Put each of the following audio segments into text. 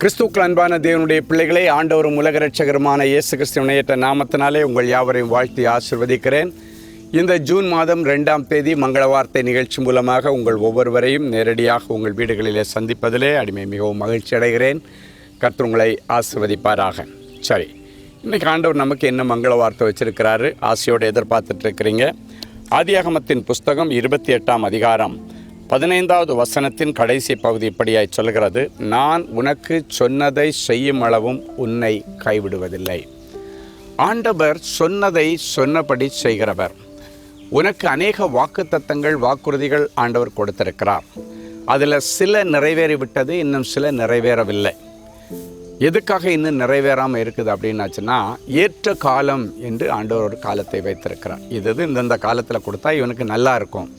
கிறிஸ்துவுக்குள் அன்பான தேவனுடைய பிள்ளைகளை ஆண்டவரும் உலக இரட்சகருமான இயேசு கிறிஸ்துவின் ஏற்ற நாமத்தினாலே உங்கள் யாவரையும் வாழ்த்தி ஆசீர்வதிக்கிறேன். இந்த ஜூன் மாதம் 2ஆம் தேதி மங்கள வார்த்தை நிகழ்ச்சி மூலமாக உங்கள் ஒவ்வொருவரையும் நேரடியாக உங்கள் வீடுகளிலே சந்திப்பதிலே அடிமை மிகவும் மகிழ்ச்சி அடைகிறேன். கர்த்தர் உங்களை ஆசீர்வதிப்பாராக. சரி, இன்றைக்கி ஆண்டவர் நமக்கு என்ன மங்கள வார்த்தை வச்சுருக்கிறாரு, ஆசையோடு எதிர்பார்த்துட்ருக்கிறீங்க. ஆதியாகமத்தின் புஸ்தகம் 28ஆம் அதிகாரம் 15வது வசனத்தின் கடைசி பகுதி இப்படியாய் சொல்கிறது: நான் உனக்கு சொன்னதை செய்யும் அளவும் உன்னை கைவிடுவதில்லை. ஆண்டவர் சொன்னதை சொன்னபடி செய்கிறவர். உனக்கு அநேக வாக்குத்தத்தங்கள், வாக்குறுதிகள் ஆண்டவர் கொடுத்திருக்கிறார். அதில் சில நிறைவேறிவிட்டது, இன்னும் சில நிறைவேறவில்லை. எதுக்காக இன்னும் நிறைவேறாமல் இருக்குது அப்படின்னாச்சுன்னா, ஏற்ற காலம் என்று ஆண்டவர் ஒரு காலத்தை வைத்திருக்கிறார். இது இந்தந்த காலத்தில் கொடுத்தா இவனுக்கு நல்லா இருக்கும்.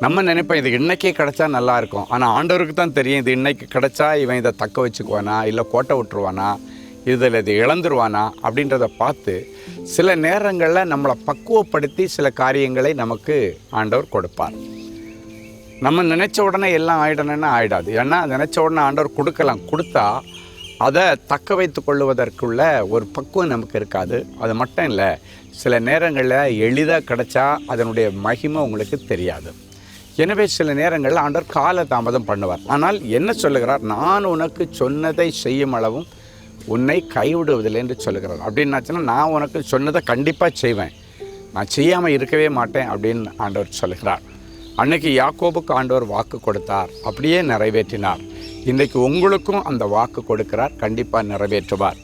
நம்ம நினைப்போம் இது இன்றைக்கே கிடச்சா நல்லாயிருக்கும். ஆனால் ஆண்டவருக்கு தான் தெரியும் இது இன்றைக்கி கிடச்சா இவன் இதை தக்க வச்சுக்குவானா, இல்லை கோட்டை விட்டுருவானா, இதில் இது இழந்துருவானா அப்படின்றத பார்த்து சில நேரங்களில் நம்மளை பக்குவப்படுத்தி சில காரியங்களை நமக்கு ஆண்டவர் கொடுப்பார். நம்ம நினச்ச உடனே எல்லாம் ஆகிடணுன்னா ஆகிடாது. ஏன்னா நினச்ச உடனே ஆண்டவர் கொடுக்கலாம். கொடுத்தா அதை தக்க வைத்து கொள்ளுவதற்குள்ள ஒரு பக்குவம் நமக்கு இருக்காது. அது மட்டும் இல்லை, சில நேரங்களில் எளிதாக கிடச்சா அதனுடைய மகிமை உங்களுக்கு தெரியாது. எனவே சில நேரங்களில் ஆண்டவர் கால தாமதம் பண்ணுவார். ஆனால் என்ன சொல்லுகிறார்? நான் உனக்கு சொன்னதை செய்யும் அளவும் உன்னை கைவிடுவதில்லை என்று சொல்லுகிறார். அப்படின்னாச்சுன்னா, நான் உனக்கு சொன்னதை கண்டிப்பாக செய்வேன், நான் செய்யாமல் இருக்கவே மாட்டேன் அப்படின்னு ஆண்டவர் சொல்லுகிறார். அன்னைக்கு யாக்கோபுக்கு ஆண்டவர் வாக்கு கொடுத்தார், அப்படியே நிறைவேற்றினார். இன்றைக்கு உங்களுக்கும் அந்த வாக்கு கொடுக்கிறார், கண்டிப்பாக நிறைவேற்றுவார்.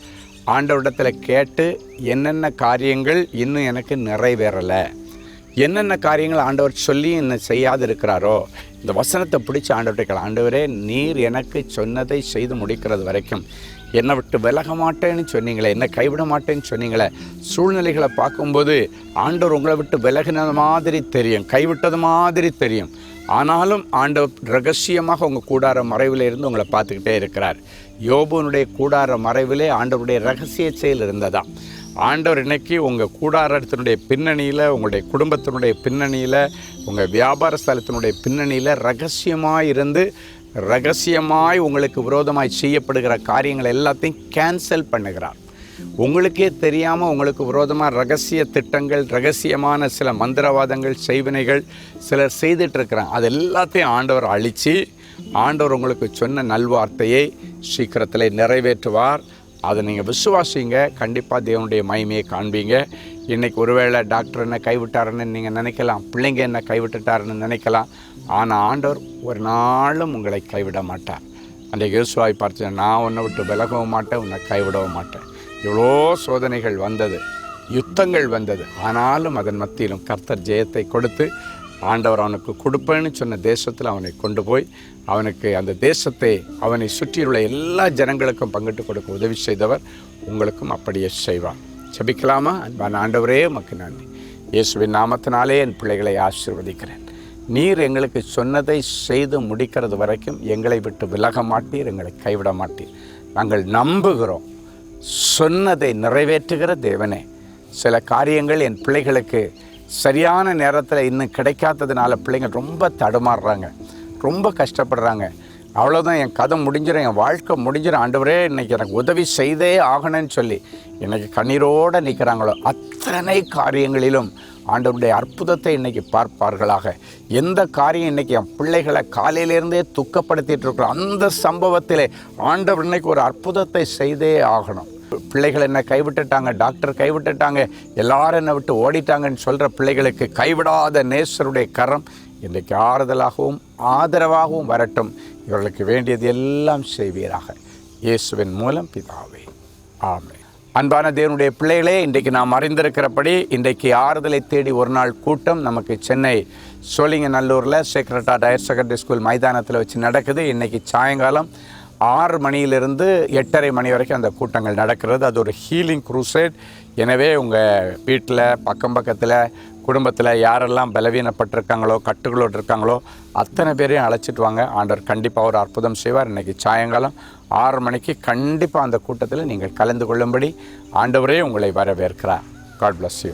ஆண்டவரிடத்தில் கேட்டு என்னென்ன காரியங்கள் இன்னும் எனக்கு நிறைவேறலை, என்னென்ன காரியங்கள் ஆண்டவர் சொல்லி இன்னும் செய்யாது இருக்கிறாரோ, இந்த வசனத்தை பிடிச்சி ஆண்டவர்கிட்ட கேட்கலாம். ஆண்டவரே, நீர் எனக்கு சொன்னதை செய்து முடிக்கிறது வரைக்கும் என்னை விட்டு விலக மாட்டேன்னு சொன்னீங்களே, என்னை கைவிட மாட்டேன்னு சொன்னீங்களே. சூழ்நிலைகளை பார்க்கும்போது ஆண்டவர் உங்களை விட்டு விலகினது மாதிரி தெரியும், கைவிட்டது மாதிரி தெரியும். ஆனாலும் ஆண்டவர் ரகசியமாக உங்கள் கூடார மறைவில் இருந்து உங்களை பார்த்துக்கிட்டே இருக்கிறார். யோபுனுடைய கூடார மறைவிலே ஆண்டவருடைய ரகசிய செயல் இருந்ததா. ஆண்டவர் இன்னைக்கு உங்கள் கூடாரத்தினுடைய பின்னணியில், உங்களுடைய குடும்பத்தினுடைய பின்னணியில், உங்கள் வியாபார ஸ்தலத்தினுடைய பின்னணியில் ரகசியமாக இருந்து ரகசியமாய் உங்களுக்கு விரோதமாய் செய்யப்படுகிற காரியங்கள் எல்லாத்தையும் கேன்சல் பண்ணுகிறார். உங்களுக்கே தெரியாமல் உங்களுக்கு விரோதமாக ரகசிய திட்டங்கள், ரகசியமான சில மந்திரவாதங்கள், செய்வினைகள் சிலர் செய்துட்ருக்கிறாங்க. அது எல்லாத்தையும் ஆண்டவர் அழித்து, ஆண்டவர் உங்களுக்கு சொன்ன நல்வார்த்தையை சீக்கிரத்தில் நிறைவேற்றுவார். அதை நீங்கள் விசுவாசிங்க, கண்டிப்பாக தேவனுடைய மகிமையை காண்பீங்க. இன்றைக்கி ஒருவேளை டாக்டர் என்ன கைவிட்டாருன்னு நீங்கள் நினைக்கலாம், பிள்ளைங்க என்ன கைவிட்டுட்டாருன்னு நினைக்கலாம். ஆனால் ஆண்டவர் ஒரு நாளும் உங்களை கைவிட மாட்டார். அன்றைக்கு யோசுவாவை பார்த்து, நான் உன்னை விட்டு விலகவும் மாட்டேன், உன்னை கைவிடவும் மாட்டேன். எவ்வளோ சோதனைகள் வந்தது, யுத்தங்கள் வந்தது, ஆனாலும் அதன் மத்தியிலும் கர்த்தர் ஜெயத்தை கொடுத்து ஆண்டவர் அவனுக்கு கொடுப்பேன்னு சொன்ன தேசத்தில் அவனை கொண்டு போய் அவனுக்கு அந்த தேசத்தை அவனை சுற்றியுள்ள எல்லா ஜனங்களுக்கும் பங்கிட்டு கொடுக்க உதவி செய்தவர். உங்களுக்கும் அப்படியே செய்வார். ஜெபிக்கலாமா? அன்பான ஆண்டவரே, உமக்கு நன்றி. இயேசுவின் நாமத்தினாலே என் பிள்ளைகளை ஆசீர்வதிக்கிறேன். நீர் எங்களுக்கு சொன்னதை செய்து முடிக்கிறது வரைக்கும் எங்களை விட்டு விலக மாட்டீர், எங்களை கைவிட மாட்டீர். நாங்கள் நம்புகிறோம். சொன்னதை நிறைவேற்றுகிற தேவனே, சில காரியங்கள் என் பிள்ளைகளுக்கு சரியான நேரத்தில் இன்னும் கிடைக்காததுனால பிள்ளைங்க ரொம்ப தடுமாறுறாங்க, ரொம்ப கஷ்டப்படுறாங்க. அவ்வளோதான், என் கதை முடிஞ்சிடும், என் வாழ்க்கை முடிஞ்சிடும், ஆண்டவரே இன்றைக்கி எனக்கு உதவி செய்தே ஆகணும்னு சொல்லி இன்றைக்கி கண்ணீரோடு நிற்கிறாங்களோ, அத்தனை காரியங்களிலும் ஆண்டவருடைய அற்புதத்தை இன்றைக்கி பார்ப்பார்களாக. எந்த காரியம் இன்றைக்கி என் பிள்ளைகளை காலையிலேருந்தே துக்கப்படுத்திட்டு இருக்கிறோம், அந்த சம்பவத்திலே ஆண்டவர் இன்றைக்கி ஒரு அற்புதத்தை செய்தே ஆகணும். பிள்ளைகள் என்னை கைவிட்டுட்டாங்க, டாக்டர் கைவிட்டுட்டாங்க, எல்லாரும் என்னை விட்டு ஓடிட்டாங்கன்னு சொல்கிற பிள்ளைகளுக்கு கைவிடாத நேசருடைய கரம் இன்றைக்கு ஆறுதலாகவும் ஆதரவாகவும் வரட்டும். இவர்களுக்கு வேண்டியது எல்லாம் செய்வீராக. இயேசுவின் மூலம் பிதாவே, ஆமென். அன்பான தேவனுடைய பிள்ளைகளே, இன்றைக்கு நாம் அறிந்திருக்கிறபடி இன்றைக்கு ஆறுதலை தேடி ஒரு நாள் கூட்டம் நமக்கு சென்னை சோழிங்கநல்லூரில் sacred heart higher secondary school மைதானத்தில் வச்சு நடக்குது. இன்றைக்கி சாயங்காலம் 6 மணியிலிருந்து 8:30 மணி வரைக்கும் அந்த கூட்டங்கள் நடக்கிறது. அது ஒரு ஹீலிங் க்ரூசேட். எனவே உங்கள் வீட்டில் பக்கம் பக்கத்தில் குடும்பத்தில் யாரெல்லாம் பலவீனப்பட்டிருக்காங்களோ, கட்டுகளோடு இருக்காங்களோ, அத்தனை பேரையும் அழைச்சிட்டு வாங்க. ஆண்டவர் கண்டிப்பாக ஒரு அற்புதம் செய்வார். இன்றைக்கி சாயங்காலம் 6 மணிக்கு கண்டிப்பாக அந்த கூட்டத்தில் நீங்கள் கலந்து கொள்ளும்படி ஆண்டவரே உங்களை வரவேற்கிறார். God bless you.